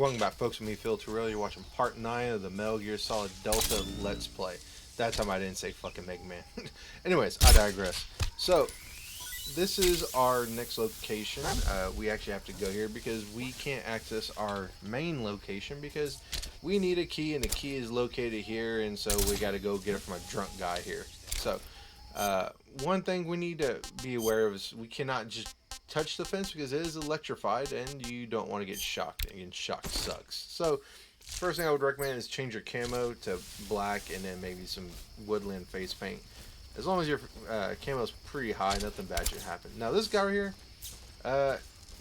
Welcome back, folks. With me, Phil Terrell. You're watching part 9 of the Metal Gear Solid Delta Let's Play. That time I didn't say fucking Mega Man. Anyways, I digress. So, this is our next location. We actually have to go here because we can't access our main location because we need a key, and the key is located here, and so we got to go get it from a drunk guy here. So, one thing we need to be aware of is we cannot just touch the fence because it is electrified and you don't want to get shocked. And shocked sucks. So first thing I would recommend is change your camo to black and then maybe some woodland face paint. As long as your camo is pretty high, nothing bad should happen. Now this guy right here,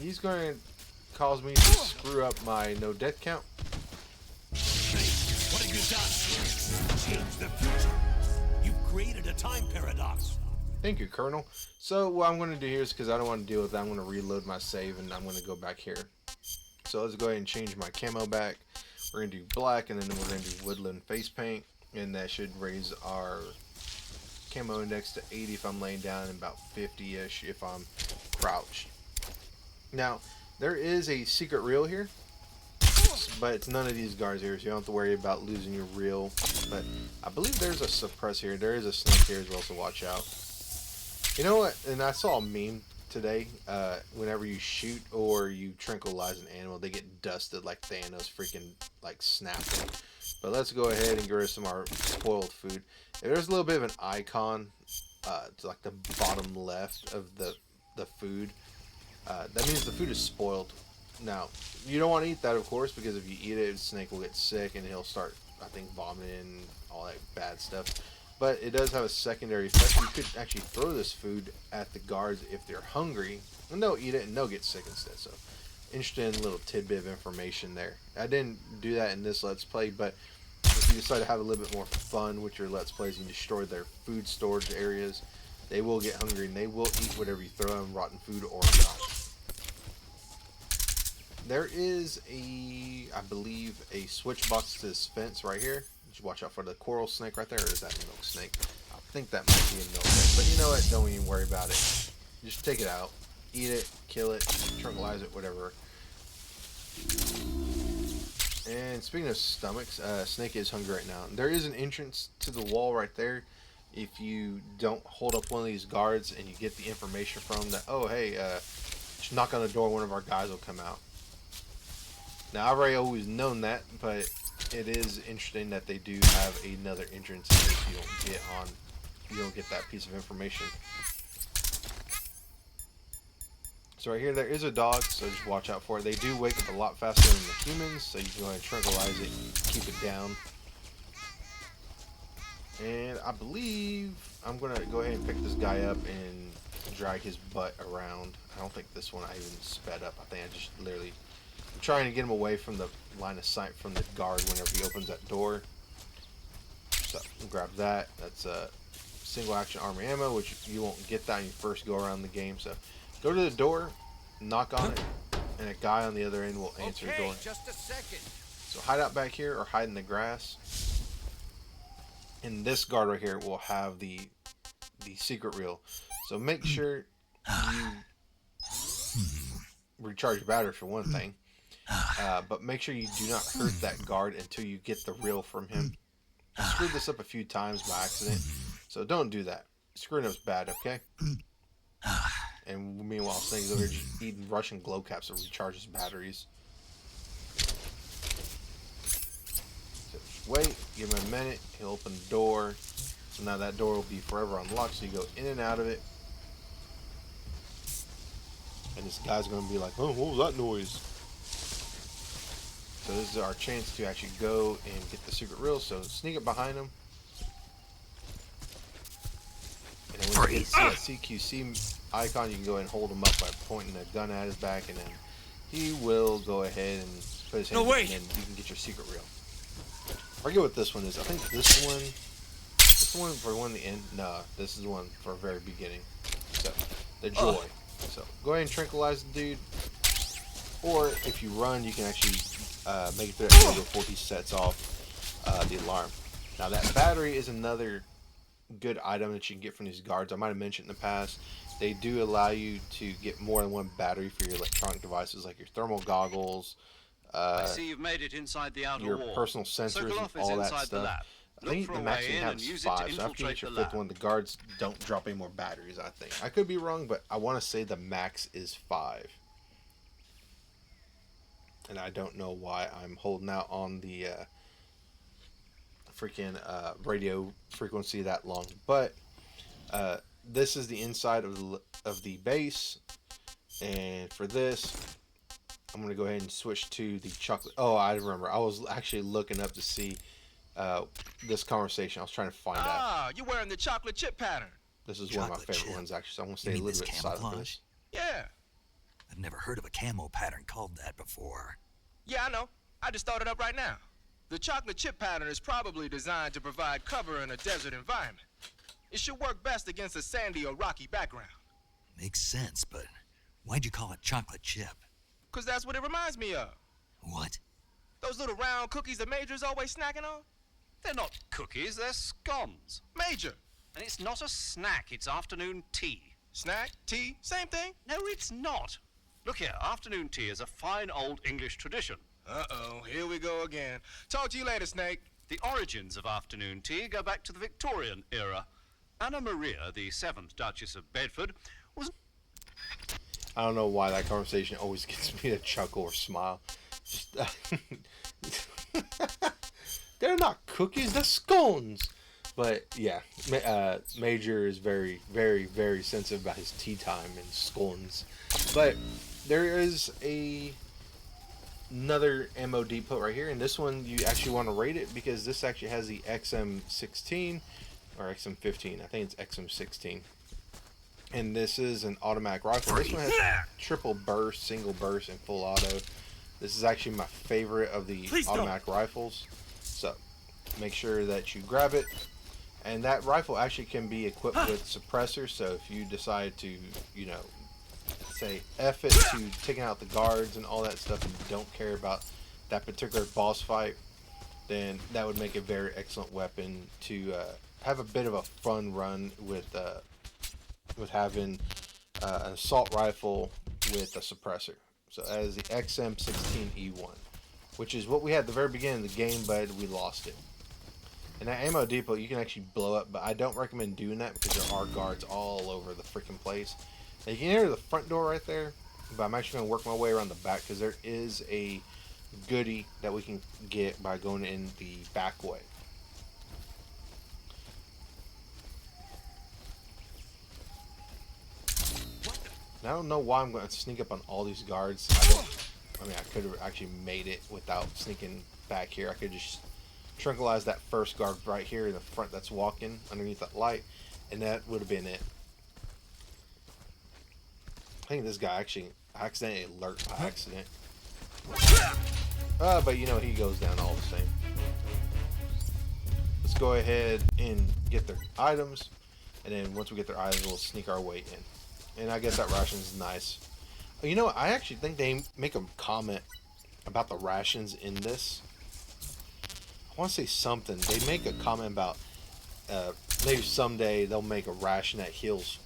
he's going to cause me to screw up my no death count. What have you done? Change the future. You've created a time paradox. Thank you, Colonel. So what I'm going to do here is, because I don't want to deal with that, I'm going to reload my save and I'm going to go back here. So let's go ahead and change my camo back. We're going to do black, and then we're going to do woodland face paint, and that should raise our camo index to 80 if I'm laying down, and about 50-ish if I'm crouched. Now, there is a secret reel here, but it's none of these guards here, so you don't have to worry about losing your reel. But I believe there's a suppress here. There is a snake here as well, so watch out. You know what? And I saw a meme today. Whenever you shoot or you tranquilize an animal, they get dusted like Thanos freaking like snapping. But let's go ahead and get rid of some of our spoiled food. There's a little bit of an icon to like the bottom left of the food. That means the food is spoiled. Now, you don't want to eat that, of course, because if you eat it, the snake will get sick and he'll start, I think, vomiting and all that bad stuff. But it does have a secondary effect. You could actually throw this food at the guards if they're hungry, and they'll eat it and they'll get sick instead. So, interesting little tidbit of information there. I didn't do that in this Let's Play, but if you decide to have a little bit more fun with your Let's Plays and destroy their food storage areas, they will get hungry and they will eat whatever you throw them, rotten food or not. There is I believe, a switch box to this fence right here. Just watch out for the coral snake right there, or is that a milk snake? I think that might be a milk snake, but you know what? Don't even worry about it. Just take it out, eat it, kill it, tranquilize it, whatever. And speaking of stomachs, snake is hungry right now. There is an entrance to the wall right there. If you don't hold up one of these guards and you get the information from that, oh hey, just knock on the door, one of our guys will come out. Now, I've already always known that, but it is interesting that they do have another entrance in case you don't get that piece of information. So right here, there is a dog, so just watch out for it. They do wake up a lot faster than the humans, so you can go ahead and tranquilize it and keep it down. And I believe I'm going to go ahead and pick this guy up and drag his butt around. I don't think this one I even sped up. I think I just literally... I'm trying to get him away from the line of sight from the guard whenever he opens that door. So grab that. That's a single action armor ammo, which you won't get that when you first go around the game. So go to the door, knock on it, and a guy on the other end will answer the door. Just a second. So hide out back here or hide in the grass. And this guard right here will have the secret reel. So make sure you recharge your battery for one thing. But make sure you do not hurt that guard until you get the reel from him. I screwed this up a few times by accident, so don't do that. Screwing up's bad, okay? And meanwhile, Snake's over here just eating Russian glow caps to recharge his batteries. So just wait, give him a minute, he'll open the door. So now that door will be forever unlocked, so you go in and out of it. And this guy's going to be like, oh, what was that noise? So this is our chance to actually go and get the secret reel. So sneak up behind him. And then when you get to that CQC icon, you can go ahead and hold him up by pointing a gun at his back, and then he will go ahead and put his hand in, and then you can get your secret reel. I forget what this one is. I think this one for one at the end. No, this is the one for very beginning. So the joy. So go ahead and tranquilize the dude. Or if you run, you can actually make it through that window before he sets off the alarm. Now that battery is another good item that you can get from these guards. I might have mentioned in the past, they do allow you to get more than one battery for your electronic devices, like your thermal goggles, I see you've made it inside the outer your wall. personal sensors and Sokolov is all that inside the stuff. lab. I Look think for the a max way you in have and is use it to 5, so after you infiltrate get your the 5th lab. one, the guards don't drop any more batteries, I think. I could be wrong, but I want to say the max is 5. And I don't know why I'm holding out on the freaking radio frequency that long. But this is the inside of the base. And for this, I'm going to go ahead and switch to the chocolate. Oh, I remember. I was actually looking up to see this conversation. I was trying to find out. Ah, you're wearing the chocolate chip pattern. This is one of my Chocolate favorite chip? ones, actually. So I'm going to You stay a mean little this bit silent for camouflage? this. Yeah. I've never heard of a camo pattern called that before. Yeah, I know. I just thought it up right now. The chocolate chip pattern is probably designed to provide cover in a desert environment. It should work best against a sandy or rocky background. Makes sense, but why'd you call it chocolate chip? 'Cause that's what it reminds me of. What? Those little round cookies that Major's always snacking on? They're not cookies, they're scones. Major! And it's not a snack, it's afternoon tea. Snack, tea, same thing. No, it's not. Look here, afternoon tea is a fine old English tradition. Uh-oh, here we go again. Talk to you later, Snake. The origins of afternoon tea go back to the Victorian era. Anna Maria, the 7th Duchess of Bedford, was... I don't know why that conversation always gets me to chuckle or smile. Just, they're not cookies, they're scones. But yeah, Major is very, very, very sensitive about his tea time and scones. But there is another ammo depot right here, and this one you actually want to rate it because this actually has the XM16 or XM15. I think it's XM16. And this is an automatic rifle. This one has triple burst, single burst, and full auto. This is actually my favorite of the automatic rifles. So make sure that you grab it. And that rifle actually can be equipped with suppressors. So if you decide to, you know, say F it to taking out the guards and all that stuff and you don't care about that particular boss fight, then that would make a very excellent weapon to have a bit of a fun run with having an assault rifle with a suppressor. So that is the XM16E1, which is what we had at the very beginning of the game, but we lost it. And that ammo depot you can actually blow up, but I don't recommend doing that because there are guards all over the freaking place. And you can enter the front door right there, but I'm actually going to work my way around the back because there is a goodie that we can get by going in the back way. And I don't know why I'm going to sneak up on all these guards. I mean, I could have actually made it without sneaking back here. I could just tranquilize that first guard right here in the front that's walking underneath that light, and that would have been it. I think this guy actually accidentally alert by accident. But you know, he goes down all the same. Let's go ahead and get their items, and then once we get their items, we'll sneak our way in. And I guess that ration is nice. You know, I actually think they make a comment about the rations in this. I want to say something. They make a comment about maybe someday they'll make a ration that heals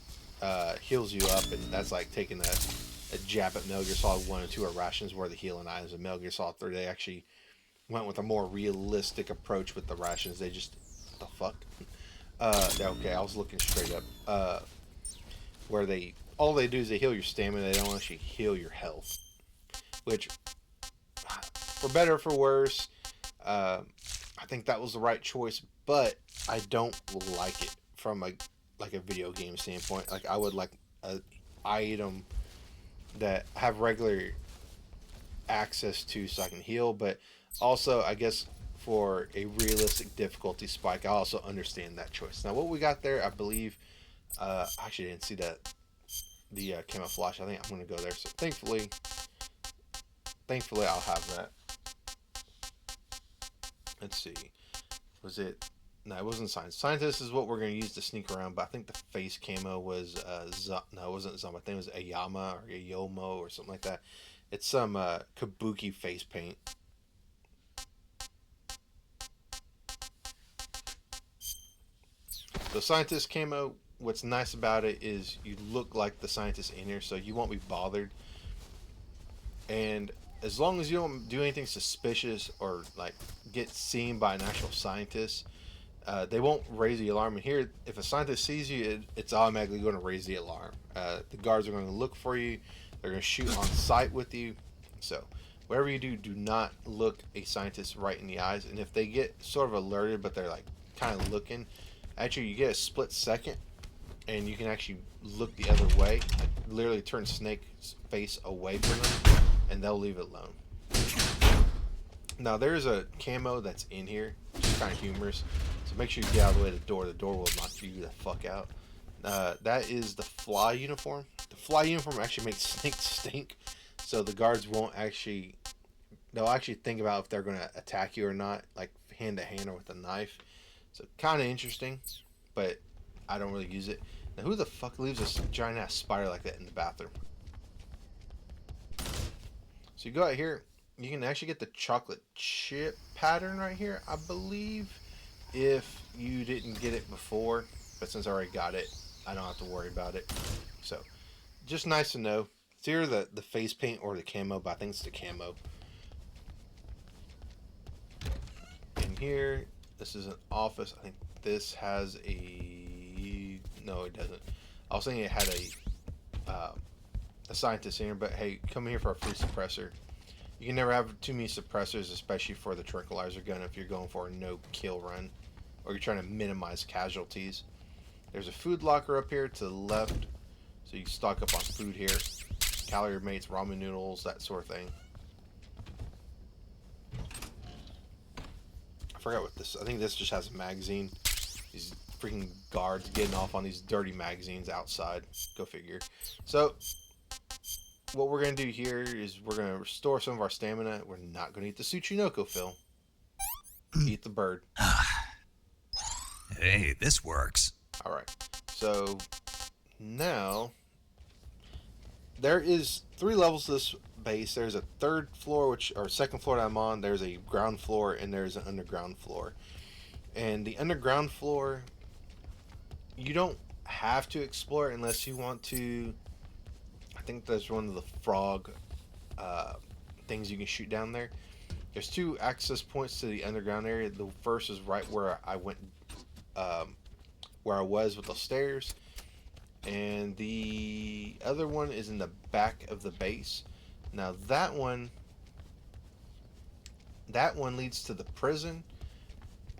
you up, and that's like taking a jab at Metal Gear Solid 1 and 2 are rations where the healing items. In Metal Gear Solid 3, they actually went with a more realistic approach with the rations. They just, what the fuck? Okay, I was looking straight up. Where all they do is they heal your stamina. They don't actually heal your health, which, for better or for worse, I think that was the right choice. But I don't like it from a video game standpoint. Like, I would like an item that I have regular access to so I can heal, but also I guess for a realistic difficulty spike, I also understand that choice. Now what we got there, I believe, I actually didn't see the camouflage. I think I'm gonna go there. So thankfully I'll have that. Let's see. Was it? No, it wasn't science. Scientist is what we're gonna use to sneak around, but I think the face camo was no, it wasn't Zama. I think it was Ayama or Ayomo or something like that. It's some kabuki face paint. The scientist camo, what's nice about it is you look like the scientist in here, so you won't be bothered. And as long as you don't do anything suspicious or like get seen by an actual scientist, they won't raise the alarm. And here, if a scientist sees you, it's automatically going to raise the alarm. The guards are going to look for you. They're going to shoot on sight with you. So whatever you do, do not look a scientist right in the eyes. And if they get sort of alerted, but they're like kind of looking at you, you get a split second, and you can actually look the other way, like literally turn Snake's face away from them, and they'll leave it alone. Now there's a camo that's in here, which is kind of humorous. So make sure you get out of the way of the door. The door will knock you the fuck out. That is the fly uniform. The fly uniform actually makes Snake stink, so the guards won't actually. They'll actually think about if they're going to attack you or not, like hand to hand or with a knife. So kind of interesting, but I don't really use it. Now who the fuck leaves a giant ass spider like that in the bathroom? So you go out here, you can actually get the chocolate chip pattern right here, I believe, if you didn't get it before. But since I already got it, I don't have to worry about it. So just nice to know. It's either the face paint or the camo, but I think it's the camo. In here, this is an office. I think this has a... No, it doesn't. I was thinking it had a scientist in here, but hey, come here for a free suppressor. You can never have too many suppressors, especially for the tranquilizer gun if you're going for a no-kill run, or you're trying to minimize casualties. There's a food locker up here to the left, so you can stock up on food here. Calorie mates, ramen noodles, that sort of thing. I forgot what this... I think this just has a magazine. These freaking guards getting off on these dirty magazines outside. Go figure. So what we're going to do here is we're going to restore some of our stamina. We're not going to eat the Tsuchinoko, Phil. Eat the bird. Hey, this works. Alright. So now there is 3 levels to this base. There's a 3rd floor, or 2nd floor that I'm on. There's a ground floor, and there's an underground floor. And the underground floor, you don't have to explore it unless you want to. I think there's one of the frog things you can shoot down there. There's 2 access points to the underground area. The first is right where I went, where I was with the stairs. And the other one is in the back of the base. Now that one leads to the prison.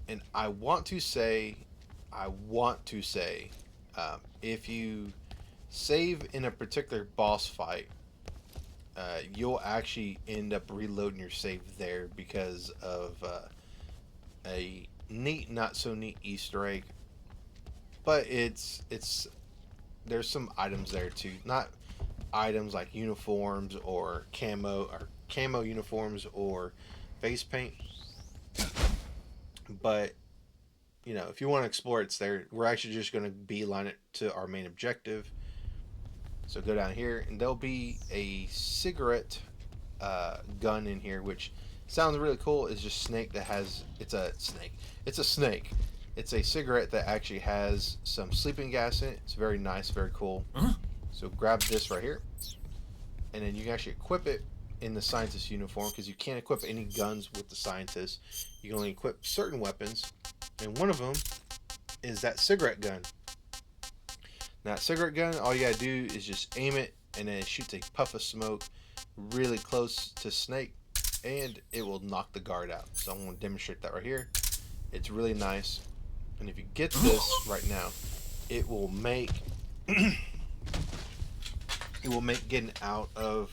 And I want to say, if you save in a particular boss fight, you'll actually end up reloading your save there because of a neat, not so neat Easter egg. But there's some items there too. Not items like uniforms or camo uniforms or face paint. But, you know, if you want to explore, it's there. We're actually just going to beeline it to our main objective. So go down here, and there'll be a cigarette gun in here, which sounds really cool. It's just snake that has... It's a snake. It's a snake. It's a cigarette that actually has some sleeping gas in it. It's very nice, very cool. So grab this right here. And then you can actually equip it in the scientist uniform, because you can't equip any guns with the scientist. You can only equip certain weapons, and one of them is that cigarette gun. Now, that cigarette gun, all you gotta do is just aim it, and then it shoots a puff of smoke really close to Snake, and it will knock the guard out. So I'm going to demonstrate that right here. It's really nice, and if you get this right now, it will make getting out of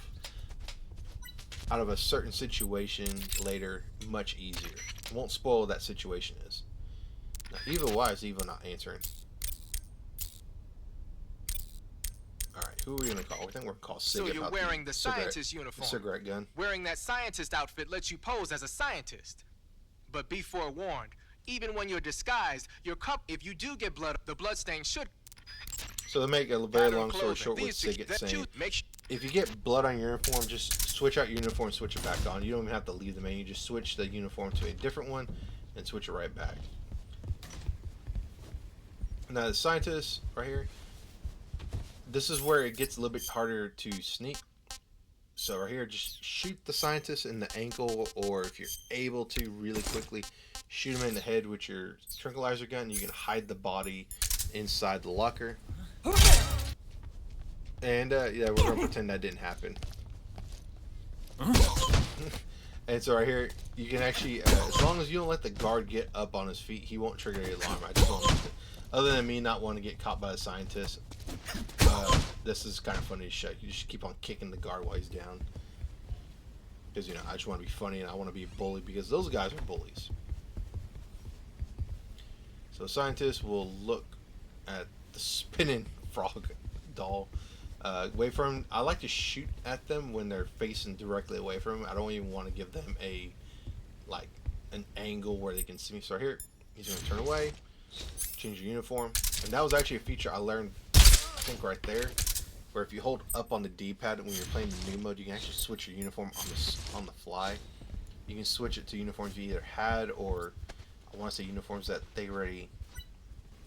a certain situation later much easier. It won't spoil what that situation is. Now, Eva, why is Eva not answering? Alright, who are we going to call? I think we're going to call Sig. So you're wearing the scientist uniform. Cigarette gun. Wearing that scientist outfit lets you pose as a scientist. But be forewarned, even when you're disguised, if you do get blood, the blood stain should... So to make a very long story short, with Sig saying, if you get blood on your uniform, just switch out your uniform, switch it back on. You don't even have to leave the menu. Just switch the uniform to a different one and switch it right back. Now the scientist right here, this is where it gets a little bit harder to sneak. So right here, just shoot the scientist in the ankle, or if you're able to really quickly, shoot him in the head with your tranquilizer gun. You can hide the body inside the locker. And yeah, we're gonna pretend that didn't happen. And so right here, you can actually, as long as you don't let the guard get up on his feet, he won't trigger the alarm. I just want to, other than me not wanting to get caught by the scientist, this is kind of funny to show. You just keep on kicking the guard while he's down. Because, you know, I just want to be funny and I want to be a bully because those guys are bullies. So scientists will look at the spinning frog doll. Away from, I like to shoot at them when they're facing directly away from them. I don't even want to give them a, like, an angle where they can see me. So here, he's going to turn away, change your uniform. And that was actually a feature I learned, I think right there, where if you hold up on the D-pad when you're playing the new mode, you can actually switch your uniform on the fly. You can switch it to uniforms you either had, or I want to say uniforms that they already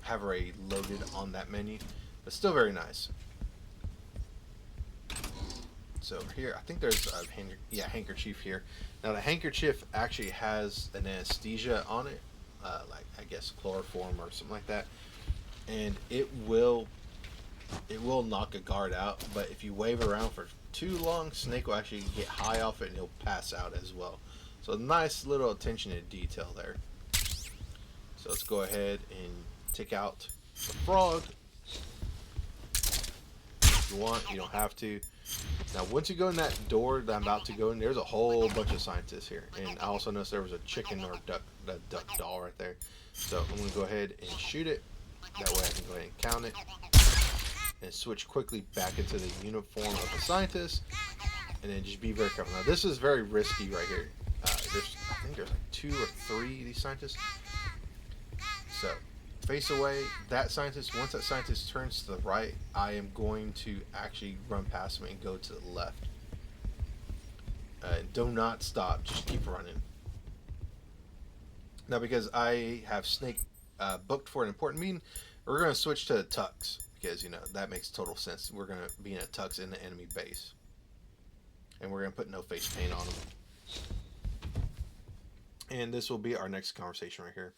have already loaded on that menu. But still very nice. So here, I think there's a handkerchief here. Now the handkerchief actually has an anesthesia on it, like I guess chloroform or something like that, and it will knock a guard out. But if you wave it around for too long, Snake will actually get high off it and he'll pass out as well. So nice little attention to detail there. So let's go ahead and take out the frog. If you want, you don't have to. Now, once you go in that door that I'm about to go in, there's a whole bunch of scientists here. And I also noticed there was a chicken or a duck doll right there. So I'm going to go ahead and shoot it. That way I can go ahead and count it. And switch quickly back into the uniform of the scientist. And then just be very careful. Now, this is very risky right here. I think there's like 2 or 3 of these scientists. So, face away that scientist. Once that scientist turns to the right, I am going to actually run past him and go to the left. Do not stop, just keep running. Now, because I have Snake booked for an important meeting, we're going to switch to Tux, because, you know, that makes total sense. We're going to be in a Tux in the enemy base, and we're going to put no face paint on him. And this will be our next conversation right here.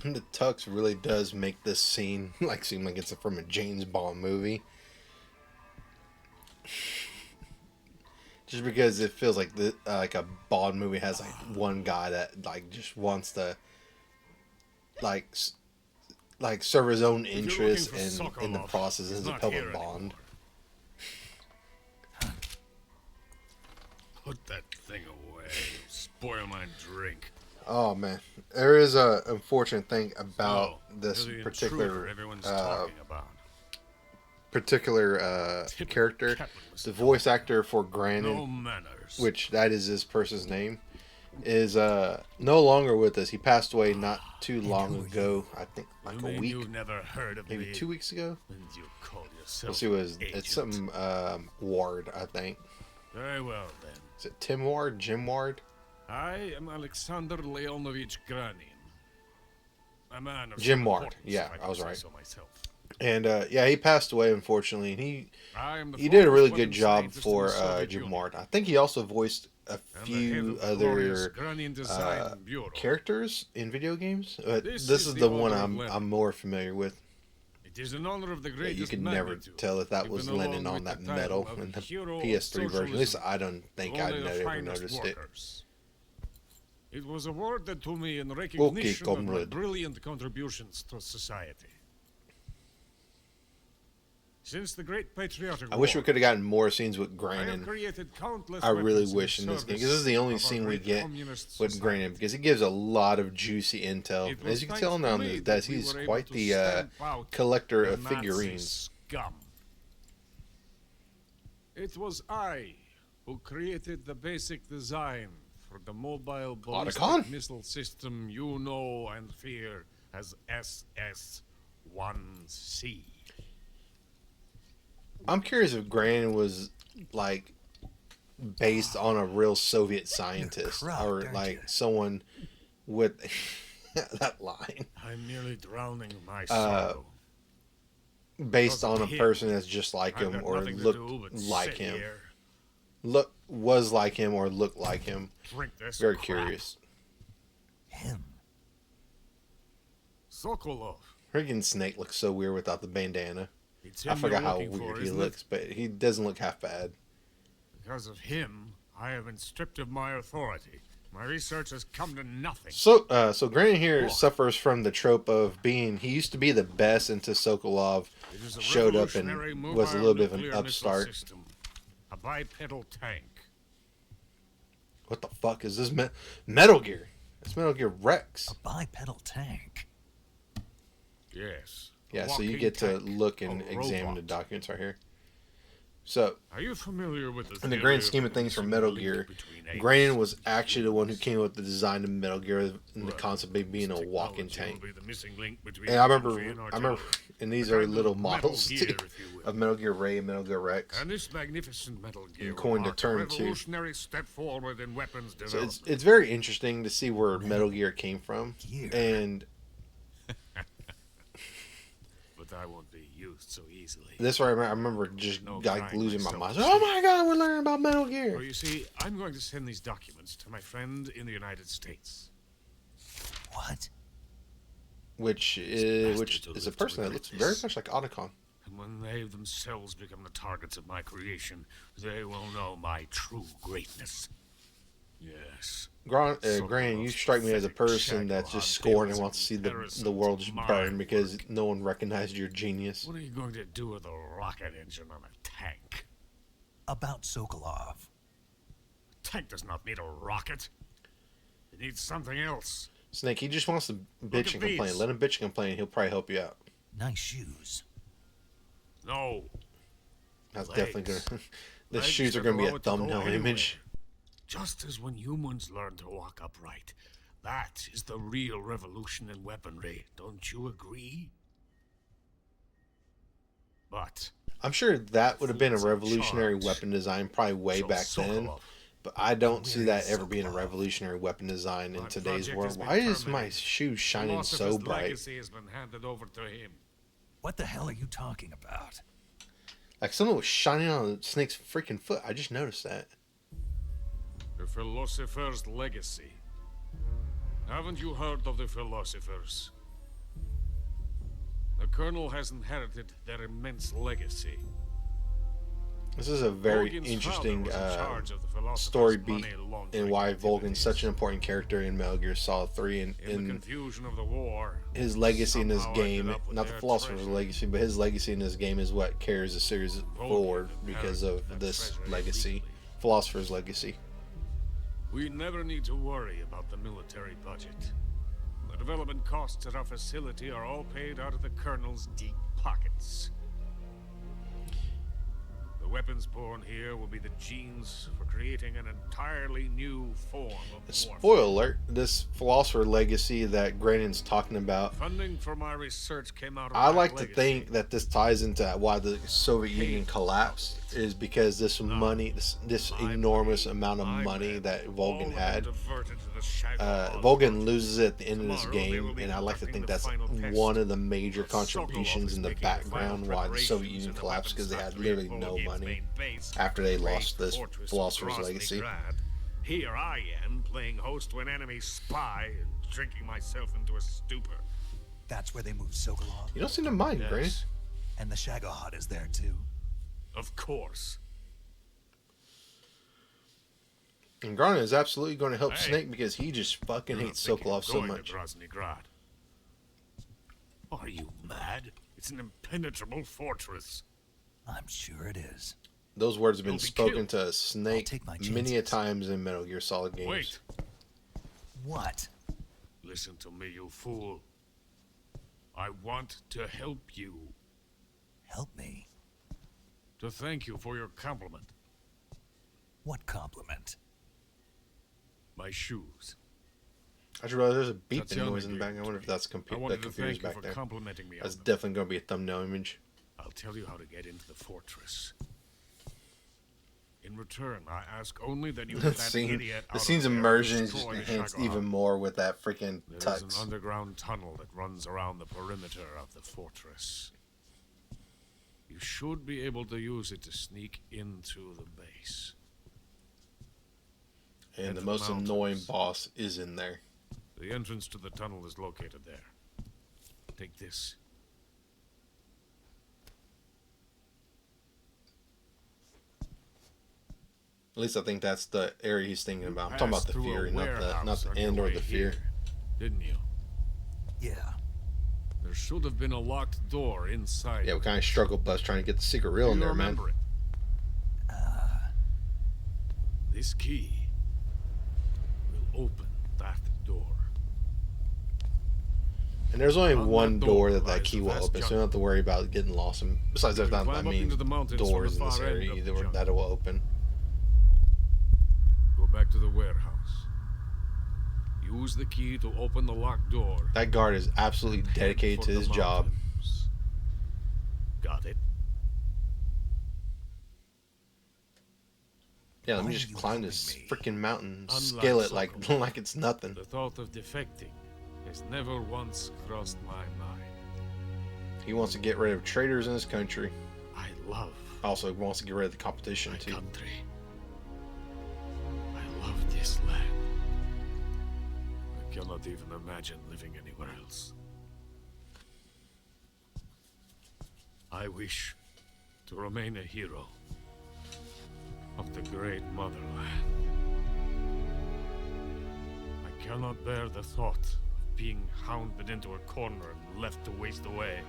The tux really does make this scene seem like it's from a James Bond movie. Just because it feels like like a Bond movie has like one guy that like just wants to like serve his own interests and in the process is a public Bond. Put that thing away. Spoil my drink. Oh man, there is a unfortunate thing about this the particular everyone's talking about. Character. The voice actor for Granin, No manners. which that is this person's name, is no longer with us. He passed away not too long ago. I think like You a mean week, you've never heard of maybe me? 2 weeks ago. And you call yourself Let's see what it's agent. something Ward, I think. Very well then. Is it Tim Ward? Jim Ward? I am Alexander Leonovich Granin. A man of Jim some Ward. importance, Yeah, if I was do say right. so myself. And yeah, he passed away unfortunately. And I am the he did a really foremost good weapons job scientist in for the Soviet Jim Union, Ward. I think he also voiced a and the head few of the glorious other Granin Design Bureau. characters in video games. This This is is the the one Order of Lenin. I'm more familiar with. It is an honor of the Yeah, greatest you can never magnitude, tell if that given was along Lennon on with that the title medal of in the Hero of PS3 version. At least Socialism I don't think to I only the never finest noticed it. workers. It was awarded to me in recognition of my comrade. brilliant contributions to society. Since the Great Patriotic I wish we War, could have gotten more scenes with I have Granin. created countless I really weapons wish in this game, because this is the only service scene of our we great get communist with society. Granin, because it gives a lot of juicy intel. It And was as you can thanks tell to now, me that we he's were able quite to the stamp out collector the of Nazi figurines. Scum. It was I who created the basic design for the mobile ballistic Otacon? missile system you know and fear as SS-1C. I'm curious if Granin was like based on a real Soviet scientist corrupt, or aren't like you? someone with that line. I'm merely drowning my sorrow. based Because on a of him, person that's just like I've him got or nothing to looked do but like sit him. here, Was like him or looked like him. drink this Very crap. curious. Him. Sokolov. Freaking Snake looks so weird without the bandana. It's I him forgot you're how looking weird for, he isn't looks, it? but he doesn't look half bad. Because of him, I have been stripped of my authority. My research has come to nothing. So Granin here Look. suffers from the trope of being, he used to be the best until Sokolov It is a showed up revolutionary and mobile was a little bit of an nuclear missile upstart. system. A bipedal tank. What the fuck is this? Metal Gear. It's Metal Gear Rex. A bipedal tank. Yes. a Yeah, so you walking get to tank, look and a examine the robot. documents right here. So, Are you familiar with the in the theory grand scheme of the things for missing Metal link Gear, between apes Granin was and actually the one who humans? came up with the design of Metal Gear and the Well, concept of being a this walking technology will tank. be the missing link between And I remember, infantry and and these A are kind of little Metal models Gear, too, if you will. of Metal Gear Ray and Metal Gear Rex. And this magnificent Metal Gear will coined a mark term, too. revolutionary step forward in weapons So development. it's very interesting to see where Metal Gear came from, Gear. and But I won't be used so easily. this where I remember just No like kind losing my myself. mind. Oh my god, we're learning about Metal Well, Gear. you see, I'm going to send these documents to my friend in the United States. What? Which bastards is will a live person to that regret looks very this. much like Otacon. And when they themselves become the targets of my creation, they will know my true greatness. Yes. Gran, you strike me as a person that's just scorned and wants to see the world just burn because no one recognized your genius. What are you going to do with a rocket engine on a tank? About Sokolov. A tank does not need a rocket. It needs something else. Snake, he just wants to bitch at and complain. these. Let him bitch and complain. He'll probably help you out. Nice shoes. No. That's Legs. definitely gonna. The Legs shoes are that gonna be allow a it to go thumbnail anywhere. image. Just as when humans learn to walk upright. That is the real revolution in weaponry. Don't you agree? But I'm sure that would have been a Fools in revolutionary charge. weapon design probably way So back then. Sokolov. But I don't Where see that is ever being a Sokolov? revolutionary weapon design in My today's project world. has been Why is my terminated. shoes shining Loss of so his bright? legacy has been handed over to him. What the hell are you talking about? Like something was shining on Snake's freaking foot. I just noticed that. The philosopher's legacy. Haven't you heard of the philosophers? The Colonel has inherited their immense legacy. This is a very Volgin's interesting father was in charge of the philosopher's story beat money laundering and why Volgin's such an activities. important character in Metal Gear Solid 3 and In the in confusion of the war, his legacy in this somehow ended game, up with not the their Philosopher's treasure. legacy, but his legacy in this game is what carries the series forward because inherited of that this treasure legacy. illegally. Philosopher's legacy. We never need to worry about the military budget. The development costs at our facility are all paid out of the Colonel's deep pockets. The weapons born here will be the genes for creating an entirely new form of Spoiler warfare. alert, this Philosopher legacy that Granin's talking about, Funding for my research came out of I that like to legacy. think that this ties into why the Soviet Union collapsed is because this money, this My enormous money, amount of my money men, that all Volgin have had. been diverted to the Shagohod Volgin loses at the end of this Tomorrow they will game, be and I like to think conducting the that's final test. one of the major Sokolov contributions is in the making final background why the Soviet preparations Union in the collapsed because they weapons had factory at literally no Volgin's money main base after they to lost raise the this fortress of Philosopher's legacy. Groznyj. Here I am, playing host to an enemy spy and drinking myself into a stupor. That's where they moved Sokolov. You don't seem to mind, Granin. Yes, And the Shagohod is there too. of course. And Granin is absolutely going to help Hey. Snake because he just fucking You're not hates thinking Sokolov of so going much. to Groznyj. Are you mad? It's an impenetrable fortress. I'm sure it is. Those words have been You'll be spoken killed. to Snake take my many a chances. times in Metal Gear Solid games. Wait, What? listen to me, you fool. I want to help you. Help me. To thank you for your compliment. What compliment? My shoes. I just realized there's a beeping Tatiana noise in the gave back. it I to wonder me. if that's I that wanted to computer's thank you back for there. complimenting me That's on them. definitely going to be a thumbnail image. I'll tell you how to get into the fortress. In return, I ask only that you The get that scene, idiot the out scene's of there and immersion is just destroy the enhanced Shagohod. even more with that freaking There is an tux. underground tunnel that runs around the perimeter of the fortress. You should be able to use it to sneak into the base. And Head the to most mountains. annoying boss is in there. The entrance to the tunnel is located there. Take this. At least I think that's the area he's thinking about. I'm talking about Passed the through a fury, not warehouse the on your end or way the fear. here, didn't you? Yeah. There should have been a locked door inside. Yeah, we kind of struggled bus trying to get the secret reel in Do you there, man. remember it? This key will open that door. And there's only On one that door door that lies key the will vast open, so you don't have to worry about getting lost. And besides, there's You not climb that up many into the mountains from doors the in this far end area of the either jungle. that will open. Go back to the warehouse. Use the key to open the locked door. That guard is absolutely Head dedicated for to the his job. mountains. Got it? Yeah, let Why me are just you climb this helping me? freaking mountain, Unlike scale it like some of like it's nothing. The thought of defecting has never once crossed my mind. He wants to get rid of traitors in his country. I love Also, he wants to get rid of the competition my too. country. I love this land. I cannot even imagine living anywhere else. I wish to remain a hero of the great motherland. I cannot bear the thought of being hounded into a corner and left to waste away.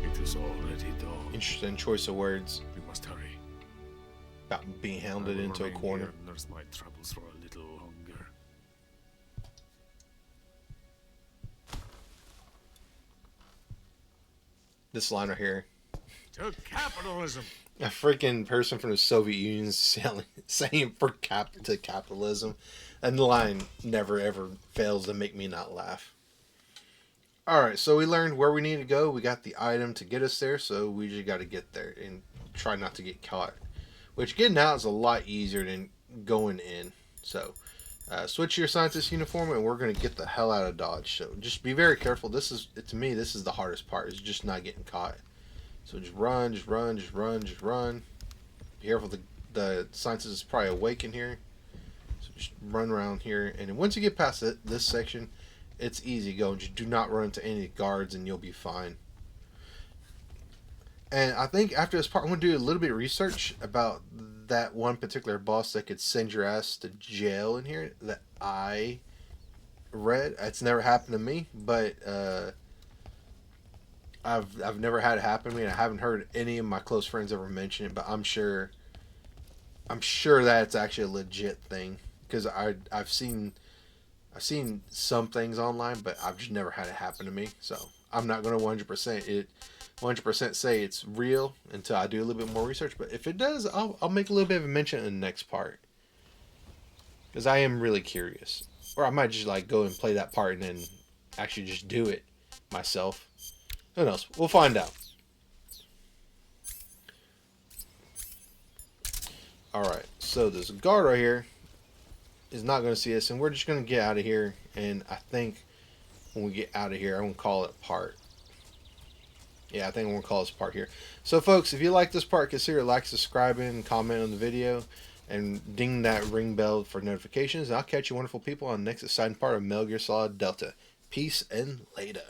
It is already dawn. Interesting choice of words We must hurry. about being hounded I will into a remain corner. here and nurse my troubles for a little longer. This line right here. To capitalism! A freaking person from the Soviet Union is saying to capitalism. And the line never ever fails to make me not laugh. Alright, so we learned where we need to go. We got the item to get us there, so we just got to get there and try not to get caught. Which getting out is a lot easier than going in. So, switch your scientist uniform and we're going to get the hell out of Dodge. So, just be very careful. To me, this is the hardest part, is just not getting caught. So, just run, just run, just run, just run. Be careful, the scientist is probably awake in here. So, just run around here. And then once you get past this section, it's easy going. Just do not run into any guards and you'll be fine. And I think after this part, I'm going to do a little bit of research about that one particular boss that could send your ass to jail in here that I read. It's never happened to me, but I've never had it happen to me, and I haven't heard any of my close friends ever mention it, but I'm sure that it's actually a legit thing, because I've seen some things online, but I've just never had it happen to me. So I'm not going to 100% say it's real until I do a little bit more research. But if it does, I'll make a little bit of a mention in the next part, because I am really curious. Or I might just like go and play that part and then actually just do it myself. Who knows? We'll find out. Alright, so this guard right here is not going to see us, and we're just going to get out of here. And I think when we get out of here, I'm going to call it a part. Yeah, I think I'm going to call this part here. So, folks, if you like this part, consider like, subscribing, comment on the video, and ding that ring bell for notifications. And I'll catch you wonderful people on the next exciting part of Metal Gear Solid Delta. Peace and later.